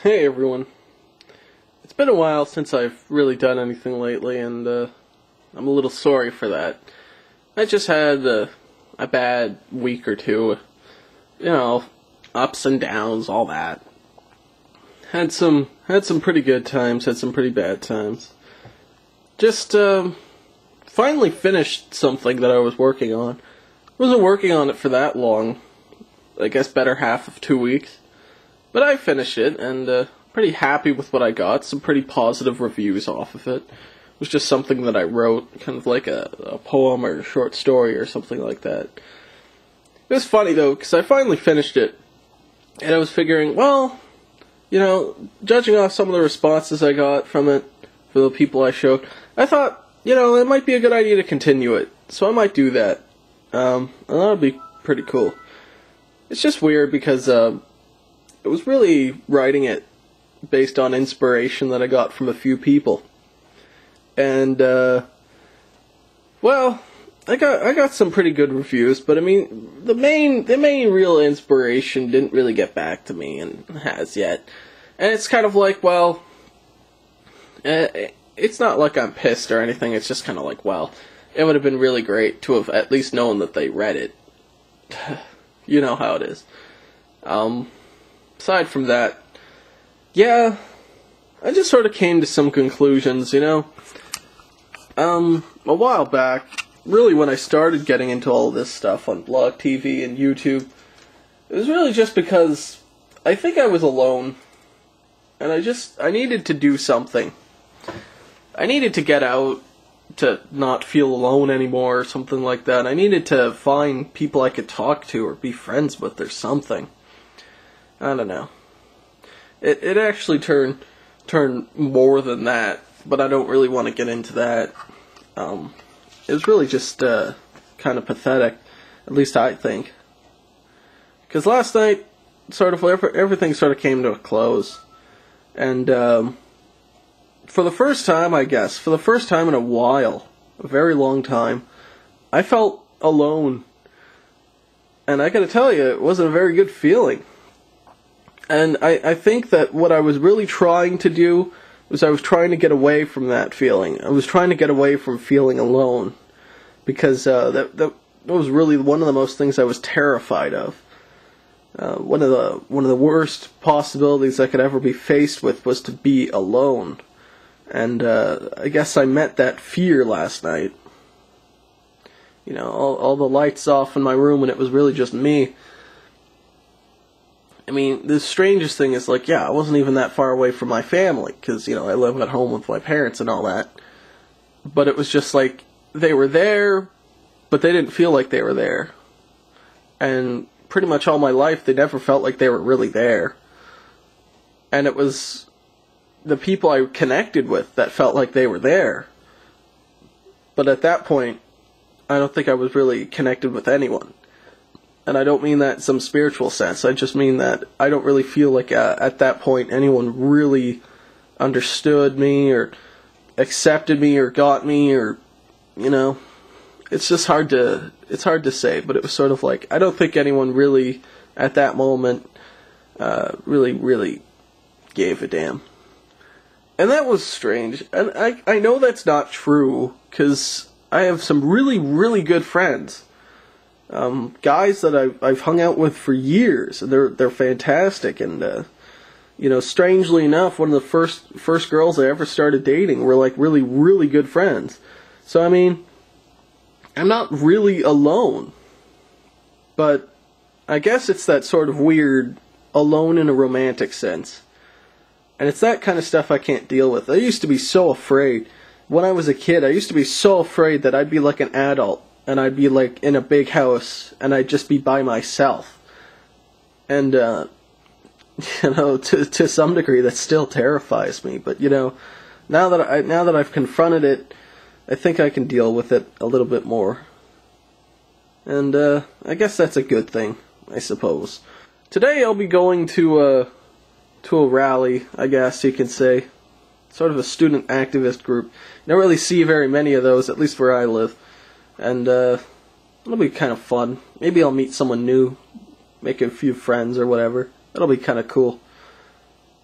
Hey everyone. It's been a while since I've really done anything lately, and I'm a little sorry for that. I just had a bad week or two. Ups and downs, all that. Had some pretty good times, had some pretty bad times. Just finally finished something that I was working on. Wasn't working on it for that long. I guess better half of 2 weeks. But I finished it, and pretty happy with what I got. Some pretty positive reviews off of it. It was just something that I wrote, kind of like a poem or a short story or something like that. It was funny, though, because I finally finished it, and I was figuring, well, judging off some of the responses I got from it, for the people I showed, I thought, it might be a good idea to continue it. So I might do that. And that would be pretty cool. It's just weird because, it was really writing it based on inspiration that I got from a few people. And, well, I got some pretty good reviews, but I mean, the main real inspiration didn't really get back to me, and has yet. And it's kind of like, well, it's not like I'm pissed or anything, it's just kind of like, well, it would have been really great to have at least known that they read it. You know how it is. Aside from that, yeah, I just sort of came to some conclusions, a while back, really when I started getting into all this stuff on Blog TV and YouTube, it was really just because I think I was alone, and I needed to do something. I needed to get out to not feel alone anymore or something like that. I needed to find people I could talk to or be friends with or something. I don't know. It actually turned more than that, but I don't really want to get into that. It was really just kind of pathetic, at least I think. Because last night, sort of everything sort of came to a close, and for the first time, I guess, for the first time in a while, a very long time, I felt alone. And I gotta tell you, it wasn't a very good feeling. And I think that what I was really trying to do was I was trying to get away from that feeling. I was trying to get away from feeling alone. Because that was really one of the most things I was terrified of. One of the worst possibilities I could ever be faced with was to be alone. And I guess I met that fear last night. All the lights off in my room and it was really just me. I mean, the strangest thing is, I wasn't even that far away from my family, because, I live at home with my parents and all that. But it was just like, they were there, but they didn't feel like they were there. And pretty much all my life, they never felt like they were really there. And it was the people I connected with that felt like they were there. But at that point, I don't think I was really connected with anyone. And I don't mean that in some spiritual sense. I just mean that I don't really feel like at that point anyone really understood me or accepted me or got me or, it's just hard to say. But it was sort of like, I don't think anyone really at that moment really gave a damn. And that was strange. And I know that's not true because I have some really, really good friends. Guys that I've hung out with for years, and they're fantastic, and strangely enough, one of the first girls I ever started dating were really, really good friends. So I mean, I'm not really alone, but I guess it's that sort of weird alone in a romantic sense, and it's that kind of stuff I can't deal with. I used to be so afraid when I was a kid. I used to be so afraid that I'd be like an adult. And I'd be in a big house, and I'd just be by myself. And, to some degree that still terrifies me. But, now that I've confronted it, I think I can deal with it a little bit more. And, I guess that's a good thing, I suppose. Today I'll be going to a rally, I guess you can say. Sort of a student activist group. You don't really see very many of those, at least where I live. And, it'll be kind of fun. Maybe I'll meet someone new, make a few friends or whatever. That'll be kind of cool.